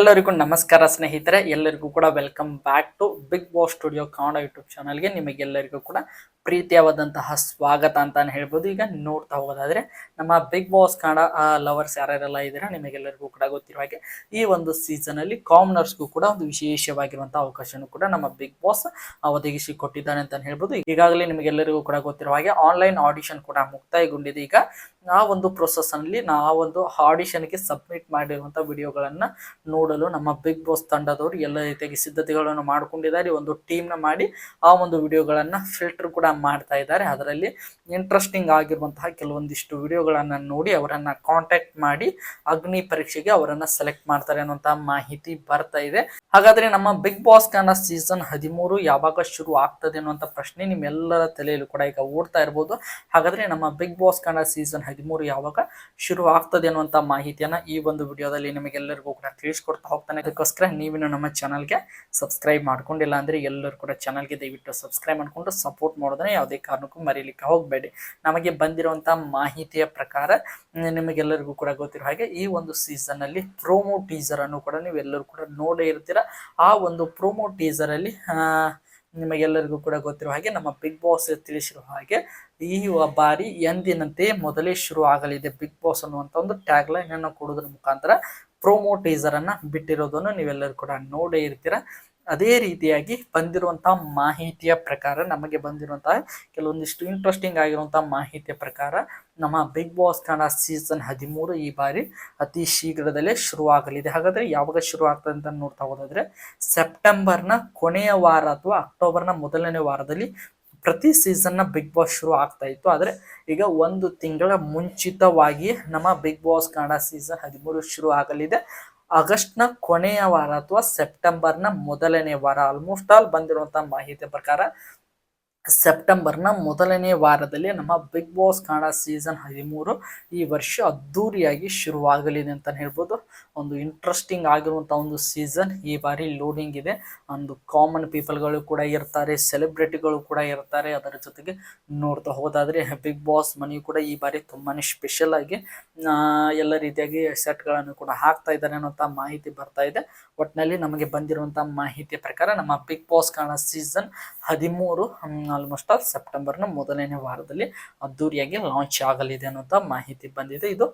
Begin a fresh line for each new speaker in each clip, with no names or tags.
ಎಲ್ಲರಿಗೂ ನಮಸ್ಕಾರ ಸ್ನೇಹಿತರೆ, ಎಲ್ಲರಿಗೂ ಕೂಡ welcome back to Big Boss studio Kannada YouTube ಚಾನಲ್ಗೆ ನಿಮಗೆಲ್ಲರಿಗೂ ಕೂಡ ಪ್ರೀತಿಯಾದಂತಹ ಸ್ವಾಗತ ಅಂತಾನೆ ಹೇಳ್ಬೋದು. ಈಗ ನೋಡ್ತಾ ಹೋಗೋದಾದ್ರೆ ನಮ್ಮ ಬಿಗ್ ಬಾಸ್ ಕನ್ನಡ ಲವರ್ಸ್ ಯಾರ್ಯಾರೆಲ್ಲ ಇದ್ದೀರಾ ನಿಮಗೆಲ್ಲರಿಗೂ ಕೂಡ ಗೊತ್ತಿರುವ ಹಾಗೆ ಈ ಒಂದು ಸೀಸನ್ ಅಲ್ಲಿ ಕಾಮನರ್ಸ್ಗೂ ಕೂಡ ಒಂದು ವಿಶೇಷವಾಗಿರುವಂತಹ ಅವಕಾಶನೂ ಕೂಡ ನಮ್ಮ ಬಿಗ್ ಬಾಸ್ ಒದಗಿಸಿ ಕೊಟ್ಟಿದ್ದಾನೆ ಅಂತ ಹೇಳ್ಬೋದು. ಈಗಾಗಲೇ ನಿಮಗೆಲ್ಲರಿಗೂ ಕೂಡ ಗೊತ್ತಿರುವ ಹಾಗೆ ಆನ್ಲೈನ್ ಆಡಿಷನ್ ಕೂಡ ಮುಕ್ತಾಯಗೊಂಡಿದೆ. ಈಗ ಆ ಒಂದು ಪ್ರೊಸೆಸ್ ಅಲ್ಲಿ ನಾವು ಒಂದು ಆಡಿಷನ್ಗೆ ಸಬ್ಮಿಟ್ ಮಾಡಿರುವಂತಹ ವಿಡಿಯೋಗಳನ್ನ ನೋಡಲು ನಮ್ಮ ಬಿಗ್ ಬಾಸ್ ತಂಡದವರು ಎಲ್ಲ ರೀತಿಯಾಗಿ ಸಿದ್ಧತೆಗಳನ್ನು ಮಾಡಿಕೊಂಡಿದ್ದಾರೆ. ಒಂದು ಟೀಮ್ ನ ಮಾಡಿ ಆ ಒಂದು ವಿಡಿಯೋಗಳನ್ನ ಫಿಲ್ಟರ್ ಕೂಡ ಮಾಡ್ತಾ ಇದ್ದಾರೆ. ಅದರಲ್ಲಿ ಇಂಟ್ರೆಸ್ಟಿಂಗ್ ಆಗಿರುವಂತಹ ಕೆಲವೊಂದಿಷ್ಟು ವಿಡಿಯೋಗಳನ್ನ ನೋಡಿ ಅವರನ್ನ ಕಾಂಟ್ಯಾಕ್ಟ್ ಮಾಡಿ ಅಗ್ನಿ ಪರೀಕ್ಷೆಗೆ ಅವರನ್ನ ಸೆಲೆಕ್ಟ್ ಮಾಡ್ತಾರೆ ಅನ್ನುವಂತಹ ಮಾಹಿತಿ ಬರ್ತಾ ಇದೆ. ಹಾಗಾದ್ರೆ ನಮ್ಮ ಬಿಗ್ ಬಾಸ್ ಕನ್ನಡ ಸೀಸನ್ 13 ಯಾವಾಗ ಶುರು ಆಗ್ತದೆ ಅನ್ನುವಂತ ಪ್ರಶ್ನೆ ನಿಮ್ಮೆಲ್ಲರ ತಲೆಯಲ್ಲೂ ಕೂಡ ಈಗ ಓಡ್ತಾ ಇರಬಹುದು. ಹಾಗಾದ್ರೆ ನಮ್ಮ ಬಿಗ್ ಬಾಸ್ ಕನ್ನಡ ಸೀಸನ್ 13 ಯಾವಾಗ ಶುರು ಆಗ್ತದೆ ಅನ್ನುವಂತ ಮಾಹಿತಿಯನ್ನ ಈ ಒಂದು ವಿಡಿಯೋದಲ್ಲಿ ನಿಮಗೆಲ್ಲರಿಗೂ ಕೂಡ ತಿಳಿಸ್ಕೊಡ್ತಾ ಹೋಗ್ತಾನೆ. ಅದಕ್ಕೋಸ್ಕರ ನೀವಿನ್ನು ನಮ್ಮ ಚಾನಲ್ಗೆ ಸಬ್ಸ್ಕ್ರೈಬ್ ಮಾಡ್ಕೊಂಡಿಲ್ಲ ಅಂದ್ರೆ ಎಲ್ಲರೂ ಕೂಡ ಚಾನಲ್ಗೆ ದಯವಿಟ್ಟು ಸಬ್ಸ್ಕ್ರೈಬ್ ಮಾಡ್ಕೊಂಡು ಸಪೋರ್ಟ್ ಮಾಡೋದನ್ನ ಯಾವುದೇ ಕಾರಣಕ್ಕೂ ಮರೀಲಿಕ್ಕೆ ಹೋಗಬೇಡಿ. ನಮಗೆ ಬಂದಿರುವಂತಹ ಮಾಹಿತಿಯ ಪ್ರಕಾರ ನಿಮಗೆಲ್ಲರಿಗೂ ಕೂಡ ಗೊತ್ತಿರೋ ಹಾಗೆ ಈ ಒಂದು ಸೀಸನ್ ಅಲ್ಲಿ ಪ್ರೋಮೋ ಟೀಸರ್ ಅನ್ನು ಕೂಡ ನೀವೆಲ್ಲರೂ ಕೂಡ ನೋಡೇ ಇರ್ತೀರಾ. ಆ ಒಂದು ಪ್ರೋಮೋ ಟೀಸರ್ ಅಲ್ಲಿ ನಿಮಗೆಲ್ಲರಿಗೂ ಕೂಡ ಗೊತ್ತಿರೋ ಹಾಗೆ ನಮ್ಮ ಬಿಗ್ ಬಾಸ್ ತಿಳಿಸಿರೋ ಹಾಗೆ ಈ ಬಾರಿ ಎಂದಿನಂತೆ ಮೊದಲೇ ಶುರು ಆಗಲಿದೆ ಬಿಗ್ ಬಾಸ್ ಅನ್ನುವಂತ ಒಂದು ಟ್ಯಾಗ್ ಲೈನ್ ಅನ್ನು ಕೊಡೋದ್ರ ಮುಖಾಂತರ ಪ್ರೋಮೋ ಟೀಸರ್ ಅನ್ನ ಬಿಟ್ಟಿರೋದನ್ನು ನೀವೆಲ್ಲರೂ ಕೂಡ ನೋಡೇ ಇರ್ತೀರಾ. ಅದೇ ರೀತಿಯಾಗಿ ಬಂದಿರುವಂತಹ ಮಾಹಿತಿಯ ಪ್ರಕಾರ ನಮಗೆ ಬಂದಿರುವಂತಹ ಕೆಲವೊಂದಿಷ್ಟು ಇಂಟ್ರೆಸ್ಟಿಂಗ್ ಆಗಿರುವಂತಹ ಮಾಹಿತಿಯ ಪ್ರಕಾರ ನಮ್ಮ ಬಿಗ್ ಬಾಸ್ ಕನ್ನಡ ಸೀಸನ್ 13 ಈ ಬಾರಿ ಅತಿ ಶೀಘ್ರದಲ್ಲೇ ಶುರುವಾಗಲಿದೆ. ಹಾಗಾದ್ರೆ ಯಾವಾಗ ಶುರು ಆಗ್ತದೆ ಅಂತ ನೋಡ್ತಾ ಹೋದಾದ್ರೆ ಸೆಪ್ಟೆಂಬರ್ನ ಕೊನೆಯ ವಾರ ಅಥವಾ ಅಕ್ಟೋಬರ್ನ ಮೊದಲನೇ ವಾರದಲ್ಲಿ ಪ್ರತಿ ಸೀಸನ್ನ ಬಿಗ್ ಬಾಸ್ ಶುರು ಆಗ್ತಾ ಇತ್ತು. ಆದ್ರೆ ಈಗ ಒಂದು ತಿಂಗಳ ಮುಂಚಿತವಾಗಿ ನಮ್ಮ ಬಿಗ್ ಬಾಸ್ ಕನ್ನಡ ಸೀಸನ್ 13 ಶುರು ಆಗಲಿದೆ. ಆಗಸ್ಟ್ನ ಕೊನೆಯ ವಾರ ಅಥವಾ ಸೆಪ್ಟೆಂಬರ್ನ ಮೊದಲನೇ ವಾರ ಆಲ್ಮೋಸ್ಟ್ ಆಲ್ ಬಂದಿರುವಂತಹ ಮಾಹಿತಿ ಪ್ರಕಾರ ಸೆಪ್ಟೆಂಬರ್ನ ಮೊದಲನೇ ವಾರದಲ್ಲಿ ನಮ್ಮ ಬಿಗ್ ಬಾಸ್ ಕನ್ನಡ ಸೀಸನ್ 13 ಈ ವರ್ಷ ಅದ್ದೂರಿಯಾಗಿ ಶುರುವಾಗಲಿದೆ ಅಂತ ಹೇಳ್ಬೋದು. ಒಂದು ಇಂಟ್ರೆಸ್ಟಿಂಗ್ ಆಗಿರುವಂತಹ ಒಂದು ಸೀಸನ್ ಈ ಬಾರಿ ಲೋಡಿಂಗ್ ಇದೆ. ಒಂದು ಕಾಮನ್ ಪೀಪಲ್ಗಳು ಕೂಡ ಇರ್ತಾರೆ, ಸೆಲೆಬ್ರಿಟಿಗಳು ಕೂಡ ಇರ್ತಾರೆ. ಅದರ ಜೊತೆಗೆ ನೋಡ್ತಾ ಹೋದಾದ್ರೆ ಬಿಗ್ ಬಾಸ್ ಮನೆಯು ಕೂಡ ಈ ಬಾರಿ ತುಂಬಾನೇ ಸ್ಪೆಷಲ್ ಆಗಿ ಎಲ್ಲ ರೀತಿಯಾಗಿ ಸೆಟ್ಗಳನ್ನು ಕೂಡ ಹಾಕ್ತಾ ಇದ್ದಾರೆ ಅನ್ನೋಂಥ ಮಾಹಿತಿ ಬರ್ತಾ ಇದೆ. ಒಟ್ಟಿನಲ್ಲಿ ನಮಗೆ ಬಂದಿರುವಂತಹ ಮಾಹಿತಿಯ ಪ್ರಕಾರ ನಮ್ಮ Bigg Boss Kannada season 13 almost all ಸೆಪ್ಟೆಂಬರ್ನ ಮೊದಲನೇ ವಾರದಲ್ಲಿ ಅದ್ದೂರಿಯಾಗಿ ಲಾಂಚ್ ಆಗಲಿದೆ ಅನ್ನೋಂಥ ಮಾಹಿತಿ ಬಂದಿದೆ. ಇದು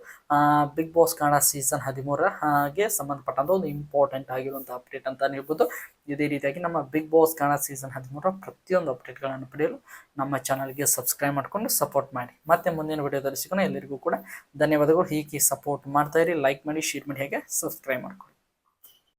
ಬಿಗ್ ಬಾಸ್ ಕನ್ನಡ ಸೀಸನ್ 13ಗೆ ಸಂಬಂಧಪಟ್ಟಂತ ಒಂದು ಇಂಪಾರ್ಟೆಂಟ್ ಆಗಿರುವಂತಹ ಅಪ್ಡೇಟ್ ಅಂತ ಹೇಳ್ಬೋದು. ಇದೇ ರೀತಿಯಾಗಿ ನಮ್ಮ ಬಿಗ್ ಬಾಸ್ ಕನ್ನಡ ಸೀಸನ್ 13 ಪ್ರತಿಯೊಂದು ಅಪ್ಡೇಟ್ಗಳನ್ನು ಪಡೆಯಲು ನಮ್ಮ ಚಾನಲ್ಗೆ ಸಬ್ಸ್ಕ್ರೈಬ್ ಮಾಡಿಕೊಂಡು ಸಪೋರ್ಟ್ ಮಾಡಿ. ಮತ್ತೆ ಮುಂದಿನ ವಿಡಿಯೋದಲ್ಲಿ ಸಿಗೋಣ. ಎಲ್ಲರಿಗೂ ಕೂಡ ಧನ್ಯವಾದಗಳು. ಹೀಗೆ ಸಪೋರ್ಟ್ ಮಾಡ್ತಾ ಇರಿ, ಲೈಕ್ ಮಾಡಿ, ಶೇರ್ ಮಾಡಿ, ಹಾಗೆ ಸಬ್ಸ್ಕ್ರೈಬ್ ಮಾಡ್ಕೊಳ್ಳಿ.